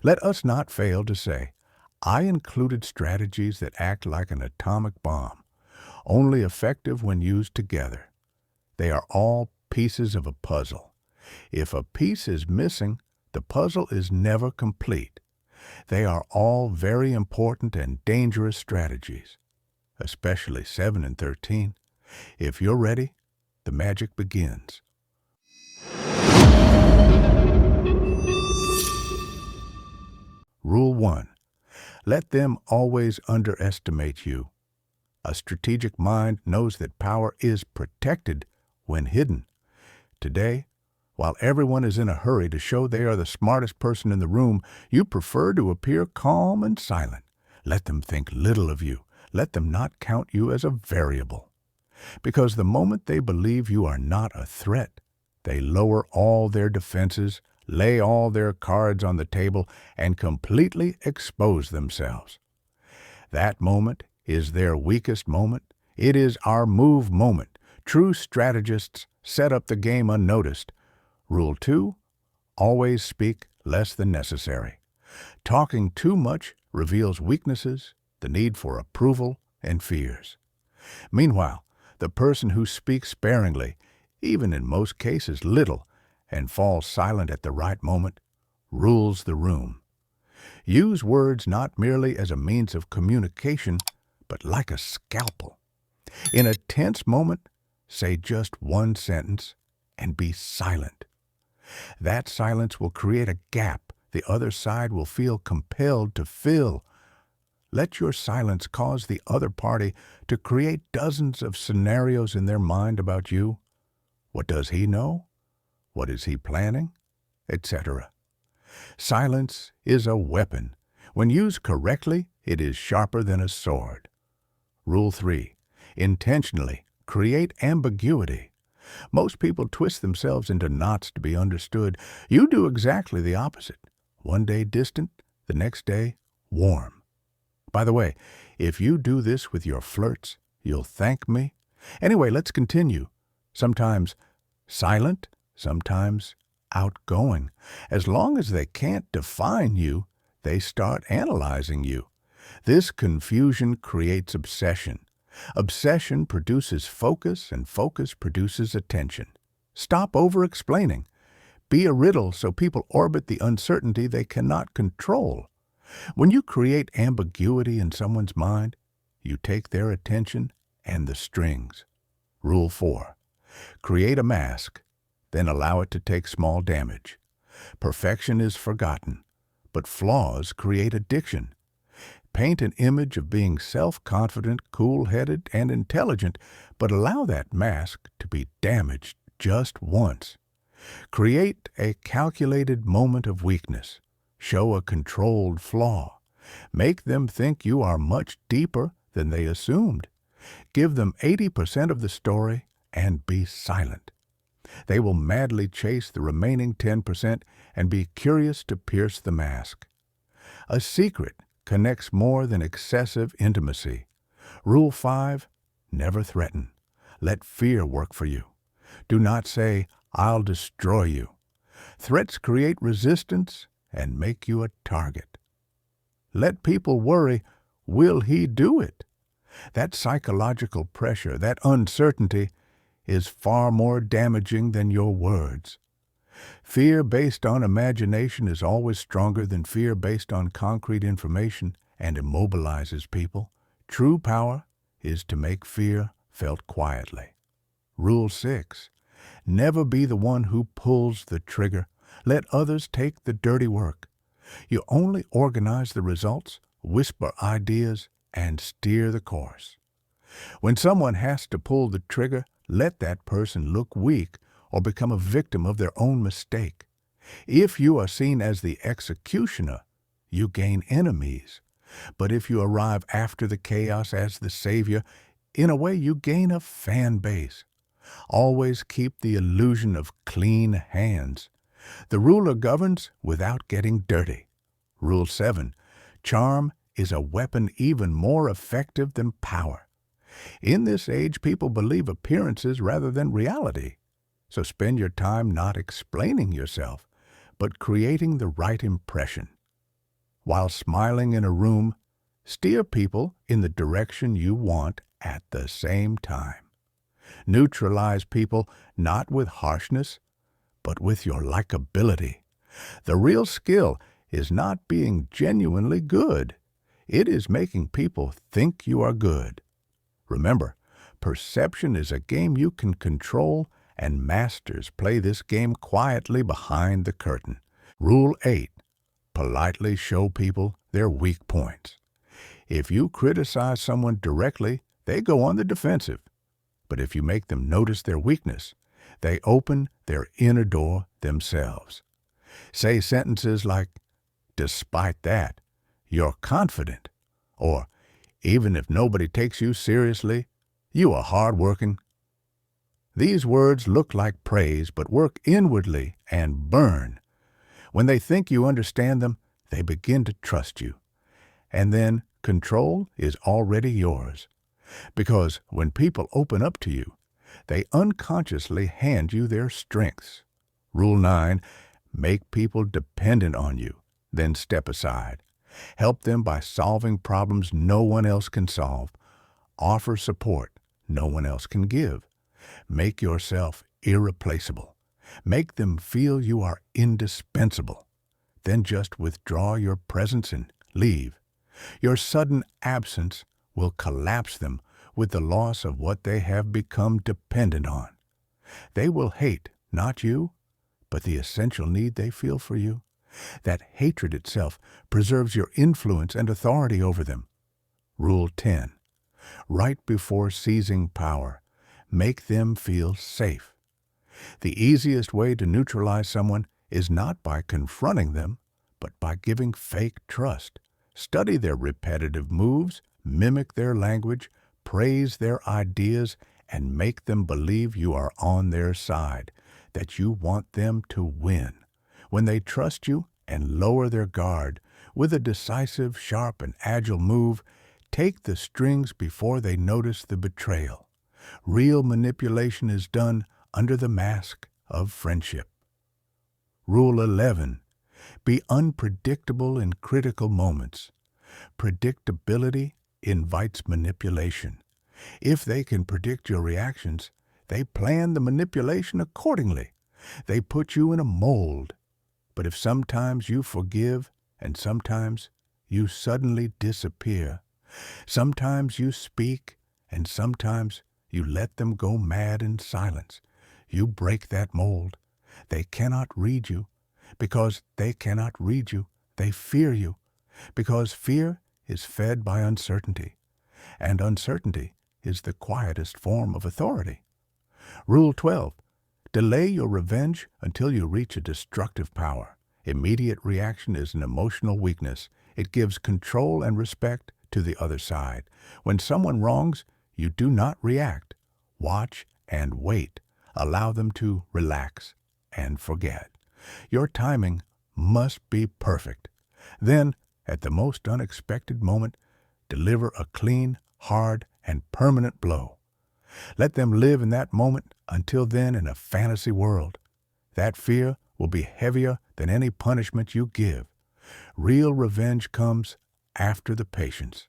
Let us not fail to say, I included strategies that act like an atomic bomb, only effective when used together. They are all pieces of a puzzle. If a piece is missing, the puzzle is never complete. They are all very important and dangerous strategies, especially 7 and 13. If you're ready, the magic begins. Rule 1. Let them always underestimate you. A strategic mind knows that power is protected when hidden. Today, while everyone is in a hurry to show they are the smartest person in the room, you prefer to appear calm and silent. Let them think little of you. Let them not count you as a variable. Because the moment they believe you are not a threat, they lower all their defenses, lay all their cards on the table, and completely expose themselves. That moment is their weakest moment. It is our move moment. True strategists set up the game unnoticed. Rule 2. Always speak less than necessary. Talking too much reveals weaknesses, the need for approval, and fears. Meanwhile, the person who speaks sparingly, even in most cases little, and falls silent at the right moment, rules the room. Use words not merely as a means of communication, but like a scalpel. In a tense moment, say just one sentence and be silent. That silence will create a gap the other side will feel compelled to fill. Let your silence cause the other party to create dozens of scenarios in their mind about you. What does he know? What is he planning? Etc. Silence is a weapon. When used correctly, it is sharper than a sword. Rule 3. Intentionally create ambiguity. Most people twist themselves into knots to be understood. You do exactly the opposite. One day distant, the next day warm. By the way, if you do this with your flirts, you'll thank me. Anyway, let's continue. Sometimes silent, sometimes outgoing. As long as they can't define you, they start analyzing you. This confusion creates obsession. Obsession produces focus, and focus produces attention. Stop over-explaining. Be a riddle so people orbit the uncertainty they cannot control. When you create ambiguity in someone's mind, you take their attention and the strings. Rule 4. Create a mask, then allow it to take small damage. Perfection is forgotten, but flaws create addiction. Paint an image of being self-confident, cool-headed, and intelligent, but allow that mask to be damaged just once. Create a calculated moment of weakness. Show a controlled flaw. Make them think you are much deeper than they assumed. Give them 80% of the story and be silent. They will madly chase the remaining 10% and be curious to pierce the mask. A secret connects more than excessive intimacy. Rule 5. Never threaten. Let fear work for you. Do not say, I'll destroy you. Threats create resistance and make you a target. Let people worry, will he do it? That psychological pressure, that uncertainty, is far more damaging than your words. Fear based on imagination is always stronger than fear based on concrete information and immobilizes people. True power is to make fear felt quietly. Rule 6. Never be the one who pulls the trigger. Let others take the dirty work. You only organize the results, whisper ideas, and steer the course. When someone has to pull the trigger, let that person look weak or become a victim of their own mistake. If you are seen as the executioner, you gain enemies. But if you arrive after the chaos as the savior, in a way you gain a fan base. Always keep the illusion of clean hands. The ruler governs without getting dirty. Rule 7. Charm is a weapon even more effective than power. In this age, people believe appearances rather than reality. So spend your time not explaining yourself, but creating the right impression. while smiling in a room, steer people in the direction you want at the same time. Neutralize people not with harshness, but with your likability. The real skill is not being genuinely good. It is making people think you are good. Remember, perception is a game you can control, and masters play this game quietly behind the curtain. Rule 8. Politely show people their weak points. If you criticize someone directly, they go on the defensive. But if you make them notice their weakness, they open their inner door themselves. Say sentences like, "Despite that, you're confident," or "Even if nobody takes you seriously, you are hardworking." These words look like praise, but work inwardly and burn. When they think you understand them, they begin to trust you. And then control is already yours. Because when people open up to you, they unconsciously hand you their strengths. Rule 9. Make people dependent on you, then step aside. Help them by solving problems no one else can solve. Offer support no one else can give. Make yourself irreplaceable. Make them feel you are indispensable. Then just withdraw your presence and leave. Your sudden absence will collapse them with the loss of what they have become dependent on. They will hate not you, but the essential need they feel for you. That hatred itself preserves your influence and authority over them. Rule 10. Right before seizing power, make them feel safe. The easiest way to neutralize someone is not by confronting them, but by giving fake trust. Study their repetitive moves, mimic their language, praise their ideas, and make them believe you are on their side, that you want them to win. When they trust you and lower their guard, with a decisive, sharp, and agile move, take the strings before they notice the betrayal. Real manipulation is done under the mask of friendship. Rule 11. Be unpredictable in critical moments. Predictability invites manipulation. If they can predict your reactions, they plan the manipulation accordingly. They put you in a mold. But if sometimes you forgive and sometimes you suddenly disappear, sometimes you speak and sometimes you let them go mad in silence, you break that mold. They cannot read you. Because they cannot read you, they fear you. Because fear is fed by uncertainty, and uncertainty is the quietest form of authority. Rule 12. Delay your revenge until you reach a destructive power. Immediate reaction is an emotional weakness. It gives control and respect to the other side. When someone wrongs, you do not react. Watch and wait. Allow them to relax and forget. Your timing must be perfect. Then, at the most unexpected moment, deliver a clean, hard, and permanent blow. Let them live in that moment until then in a fantasy world. That fear will be heavier than any punishment you give. Real revenge comes after the patience.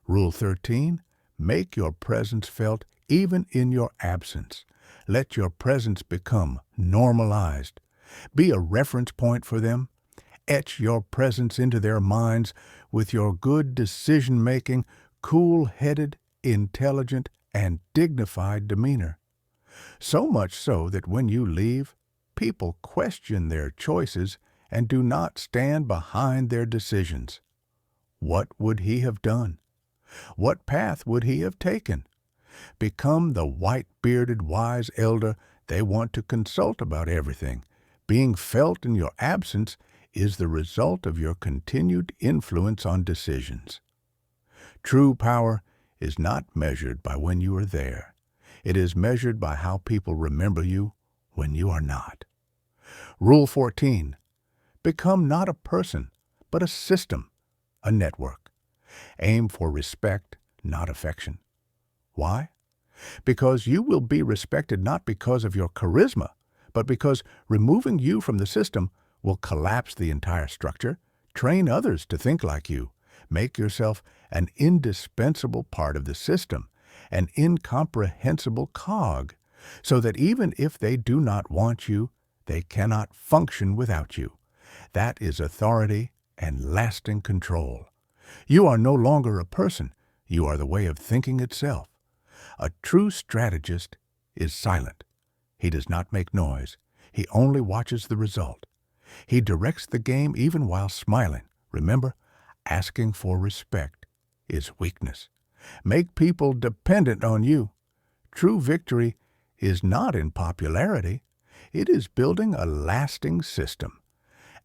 Rule 13. Make your presence felt even in your absence. Let your presence become normalized. Be a reference point for them. Etch your presence into their minds with your good decision-making, cool-headed, intelligent, and dignified demeanor. So much so that when you leave, people question their choices and do not stand behind their decisions. What would he have done? What path would he have taken? Become the white-bearded wise elder they want to consult about everything. Being felt in your absence is the result of your continued influence on decisions. True power is not measured by when you are there. It is measured by how people remember you when you are not. Rule 14. Become not a person, but a system, a network. Aim for respect, not affection. Why? Because you will be respected not because of your charisma, but because removing you from the system will collapse the entire structure, Train others to think like you. Make yourself an indispensable part of the system, an incomprehensible cog, so that even if they do not want you, they cannot function without you. That is authority and lasting control. You are no longer a person. You are the way of thinking itself. A true strategist is silent. He does not make noise. He only watches the result. He directs the game even while smiling. Remember, asking for respect is weakness. Make people dependent on you. True victory is not in popularity. It is building a lasting system.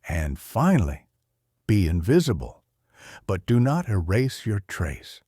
And finally, be invisible, but do not erase your trace.